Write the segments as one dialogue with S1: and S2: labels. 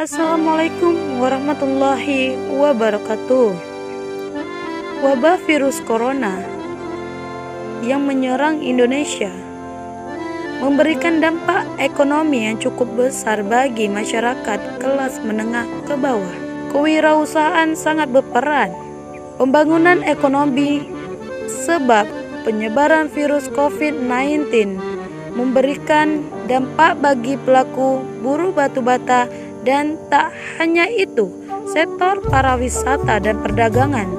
S1: Assalamualaikum warahmatullahi wabarakatuh. Wabah virus corona yang menyerang Indonesia memberikan dampak ekonomi yang cukup besar bagi masyarakat kelas menengah ke bawah. Kewirausahaan sangat berperan. Pembangunan ekonomi sebab penyebaran virus COVID-19 memberikan dampak bagi pelaku buruh batu bata. Dan tak hanya itu, sektor pariwisata dan perdagangan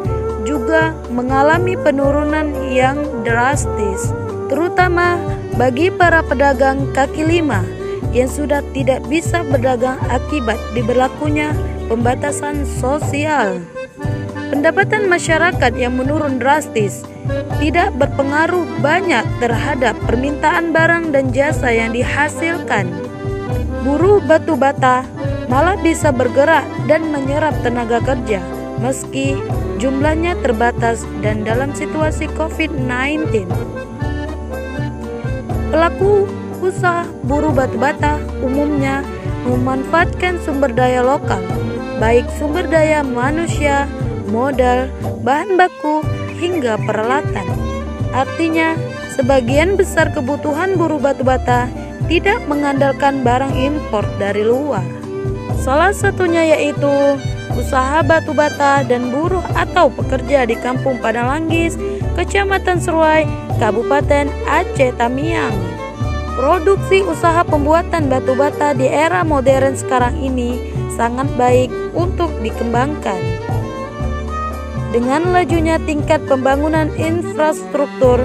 S1: juga mengalami penurunan yang drastis, terutama bagi para pedagang kaki lima yang sudah tidak bisa berdagang akibat diberlakunya pembatasan sosial. Pendapatan masyarakat yang menurun drastis tidak berpengaruh banyak terhadap permintaan barang dan jasa yang dihasilkan. Buruh batu bata malah bisa bergerak dan menyerap tenaga kerja meski jumlahnya terbatas dan dalam situasi COVID-19. Pelaku usaha buruh batu bata umumnya memanfaatkan sumber daya lokal, baik sumber daya manusia, modal, bahan baku, hingga peralatan. Artinya, sebagian besar kebutuhan buruh batu bata tidak mengandalkan barang impor dari luar. Salah satunya yaitu usaha batu bata dan buruh atau pekerja di Kampung Padang Langgis, Kecamatan Seruai, Kabupaten Aceh Tamiang. Produksi usaha pembuatan batu bata di era modern sekarang ini sangat baik untuk dikembangkan. Dengan lajunya tingkat pembangunan infrastruktur,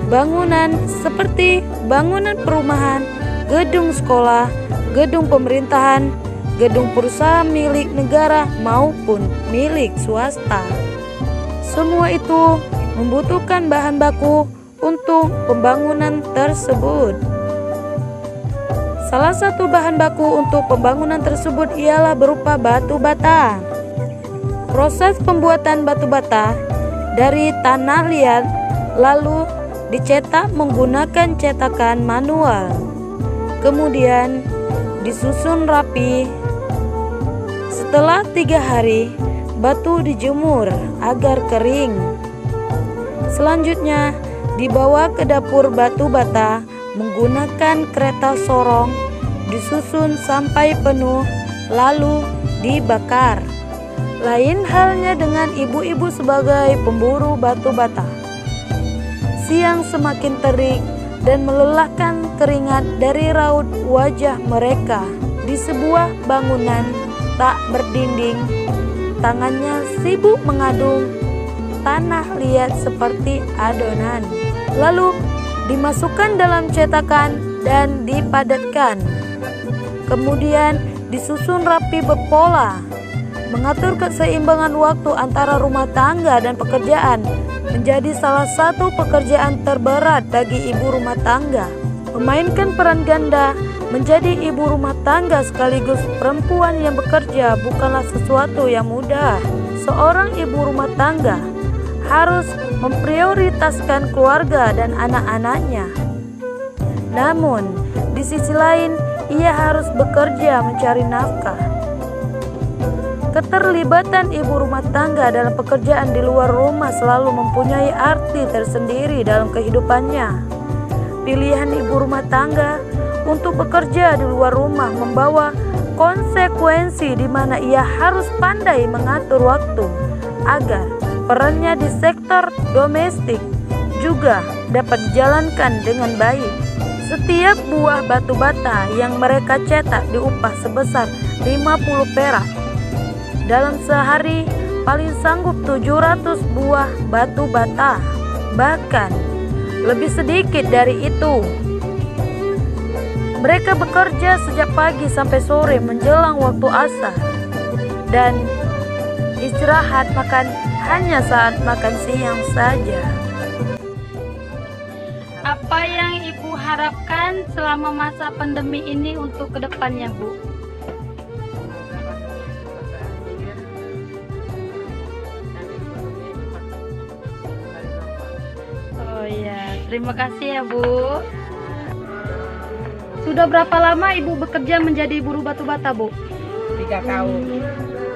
S1: bangunan seperti bangunan perumahan, gedung sekolah, gedung pemerintahan, gedung perusahaan milik negara maupun milik swasta. Semua itu membutuhkan bahan baku untuk pembangunan tersebut. Salah satu bahan baku untuk pembangunan tersebut ialah berupa batu bata. Proses pembuatan batu bata dari tanah liat lalu dicetak menggunakan cetakan manual. Kemudian disusun rapi. Setelah 3 hari, batu dijemur agar kering. Selanjutnya, dibawa ke dapur batu bata menggunakan kereta sorong, disusun sampai penuh, lalu dibakar. Lain halnya dengan ibu-ibu sebagai pemburu batu bata. Siang semakin terik dan melelahkan keringat dari raut wajah mereka. Di sebuah bangunan tak berdinding, tangannya sibuk mengaduk tanah liat seperti adonan. Lalu dimasukkan dalam cetakan dan dipadatkan. Kemudian disusun rapi berpola. Mengatur keseimbangan waktu antara rumah tangga dan pekerjaan menjadi salah satu pekerjaan terberat bagi ibu rumah tangga. Memainkan peran ganda menjadi ibu rumah tangga sekaligus perempuan yang bekerja bukanlah sesuatu yang mudah. Seorang ibu rumah tangga harus memprioritaskan keluarga dan anak-anaknya. Namun, di sisi lain, ia harus bekerja mencari nafkah. Keterlibatan ibu rumah tangga dalam pekerjaan di luar rumah selalu mempunyai arti tersendiri dalam kehidupannya. Pilihan ibu rumah tangga untuk bekerja di luar rumah membawa konsekuensi di mana ia harus pandai mengatur waktu agar perannya di sektor domestik juga dapat dijalankan dengan baik. Setiap buah batu bata yang mereka cetak diupah sebesar 50 perak. Dalam sehari paling sanggup 700 buah batu bata, bahkan lebih sedikit dari itu. Mereka bekerja sejak pagi sampai sore menjelang waktu asar dan istirahat makan hanya saat makan siang saja. Apa yang Ibu harapkan selama masa pandemi ini untuk kedepannya, Bu? Oh ya, terima kasih ya Bu. Sudah berapa lama Ibu bekerja menjadi buruh batu bata, Bu?
S2: 3 tahun.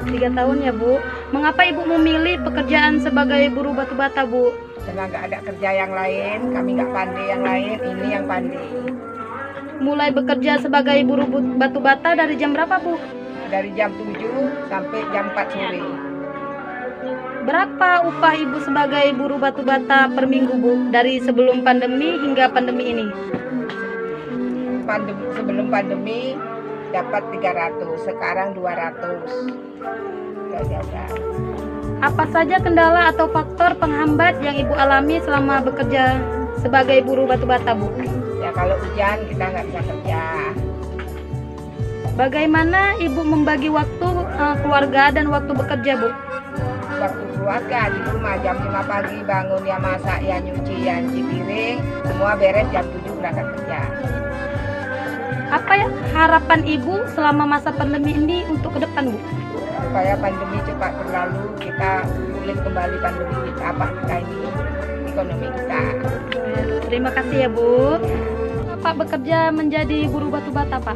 S1: 3 tahun ya Bu. Mengapa Ibu memilih pekerjaan sebagai buruh batu bata Bu?
S2: Karena nggak ada kerja yang lain, kami nggak pandai yang lain, ini yang pandai.
S1: Mulai bekerja sebagai buruh batu bata dari jam berapa Bu?
S2: Dari jam 7 sampai jam 4 sore.
S1: Berapa upah Ibu sebagai buruh batu bata per minggu Bu? Dari sebelum pandemi hingga pandemi ini?
S2: Sebelum pandemi dapat 300, sekarang 200.
S1: Apa saja kendala atau faktor penghambat yang Ibu alami selama bekerja sebagai buruh batu bata Bu?
S2: Ya kalau hujan kita nggak bisa kerja.
S1: Bagaimana Ibu membagi waktu keluarga dan waktu bekerja Bu?
S2: Waktu keluarga di rumah jam 5 pagi bangun, ya masak, ya nyuci, ya cuci piring, semua beres jam 7 berangkat kerja.
S1: Apa ya harapan Ibu selama masa pandemi ini untuk ke depan Bu?
S2: Supaya pandemi cepat berlalu, kita pulih kembali pandemi kita, kita ini ekonomi kita.
S1: Terima kasih ya Bu. Bapak bekerja menjadi buruh batu bata Pak.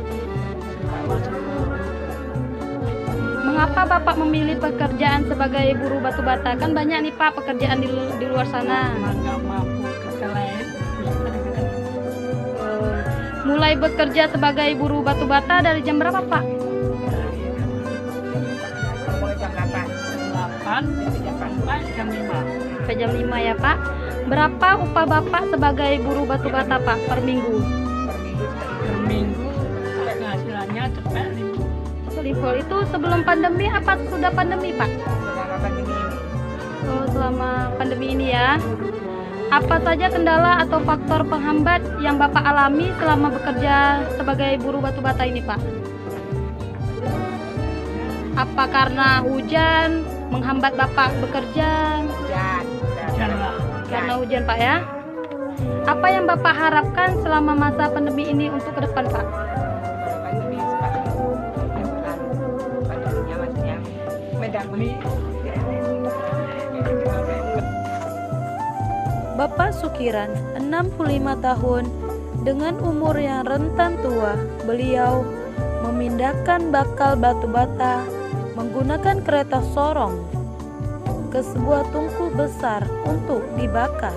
S1: Mengapa Bapak memilih pekerjaan sebagai buruh batu bata? Kan banyak nih Pak pekerjaan di luar sana.
S2: Nggak mampu kerja lain.
S1: Mulai bekerja sebagai buruh batu bata dari jam berapa Pak?
S2: Mulai jam 8 sampai jam 5.
S1: Sampai jam 5 ya Pak. Berapa upah Bapak sebagai buruh batu bata Pak per minggu?
S2: Per minggu penghasilannya cepat
S1: 5. Itu sebelum pandemi apa sudah pandemi Pak?
S2: selama pandemi ini.
S1: Oh, selama pandemi ini ya. Apa saja kendala atau faktor penghambat yang Bapak alami selama bekerja sebagai buruh batu bata ini Pak? Apa karena hujan menghambat Bapak bekerja?
S2: Hujan.
S1: Karena hujan Pak ya. Apa yang Bapak harapkan selama masa pandemi ini untuk ke depan Pak?
S2: Pandemi pandeminya maksudnya mendamai.
S1: Bapak Sukiran, 65 tahun, dengan umur yang rentan tua, beliau memindahkan bakal batu bata menggunakan kereta sorong ke sebuah tungku besar untuk dibakar.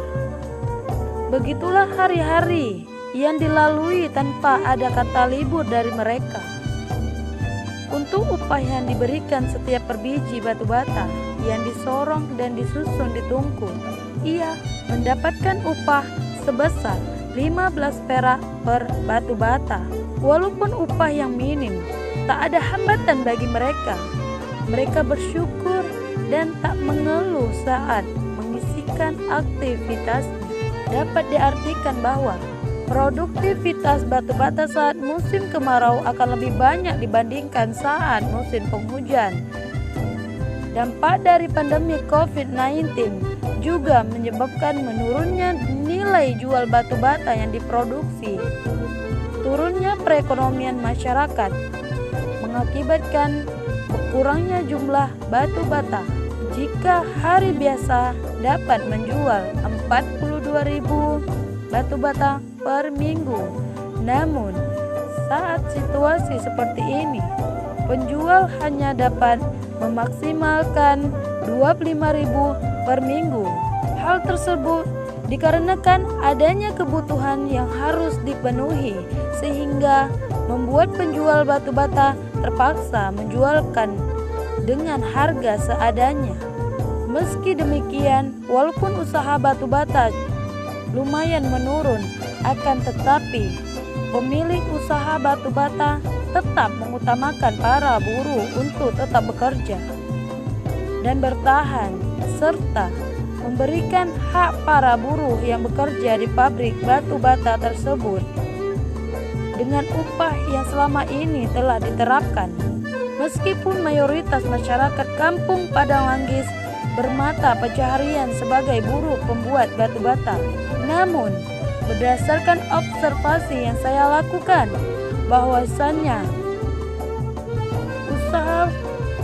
S1: Begitulah hari-hari yang dilalui tanpa ada kata libur dari mereka. Untuk upah yang diberikan setiap per biji batu bata yang disorong dan disusun di tungku, ia mendapatkan upah sebesar 15 perak per batu bata. Walaupun upah yang minim, tak ada hambatan bagi mereka. Mereka bersyukur dan tak mengeluh saat mengisikan aktivitasnya. Dapat diartikan bahwa produktivitas batu bata saat musim kemarau akan lebih banyak dibandingkan saat musim penghujan. Dampak dari pandemi COVID-19 juga menyebabkan menurunnya nilai jual batu bata yang diproduksi. Turunnya perekonomian masyarakat mengakibatkan berkurangnya jumlah batu bata. Jika hari biasa dapat menjual 42.000 batu bata per minggu, namun saat situasi seperti ini, penjual hanya dapat memaksimalkan 25.000 per minggu. Hal tersebut dikarenakan adanya kebutuhan yang harus dipenuhi, sehingga membuat penjual batu bata terpaksa menjualkan dengan harga seadanya. Meski demikian, walaupun usaha batu bata lumayan menurun, akan tetapi pemilik usaha batu bata tetap mengutamakan para buruh untuk tetap bekerja dan bertahan, serta memberikan hak para buruh yang bekerja di pabrik batu bata tersebut dengan upah yang selama ini telah diterapkan. Meskipun mayoritas masyarakat kampung Padang Langgis bermata pencaharian sebagai buruh pembuat batu bata, namun berdasarkan observasi yang saya lakukan, bahwasannya usaha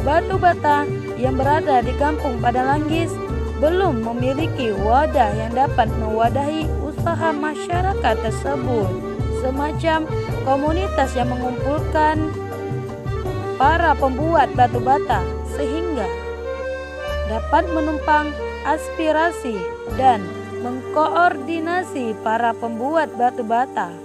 S1: batu bata yang berada di kampung Padang Langgis belum memiliki wadah yang dapat mewadahi usaha masyarakat tersebut, semacam komunitas yang mengumpulkan para pembuat batu bata sehingga dapat menumpang aspirasi dan mengkoordinasi para pembuat batu bata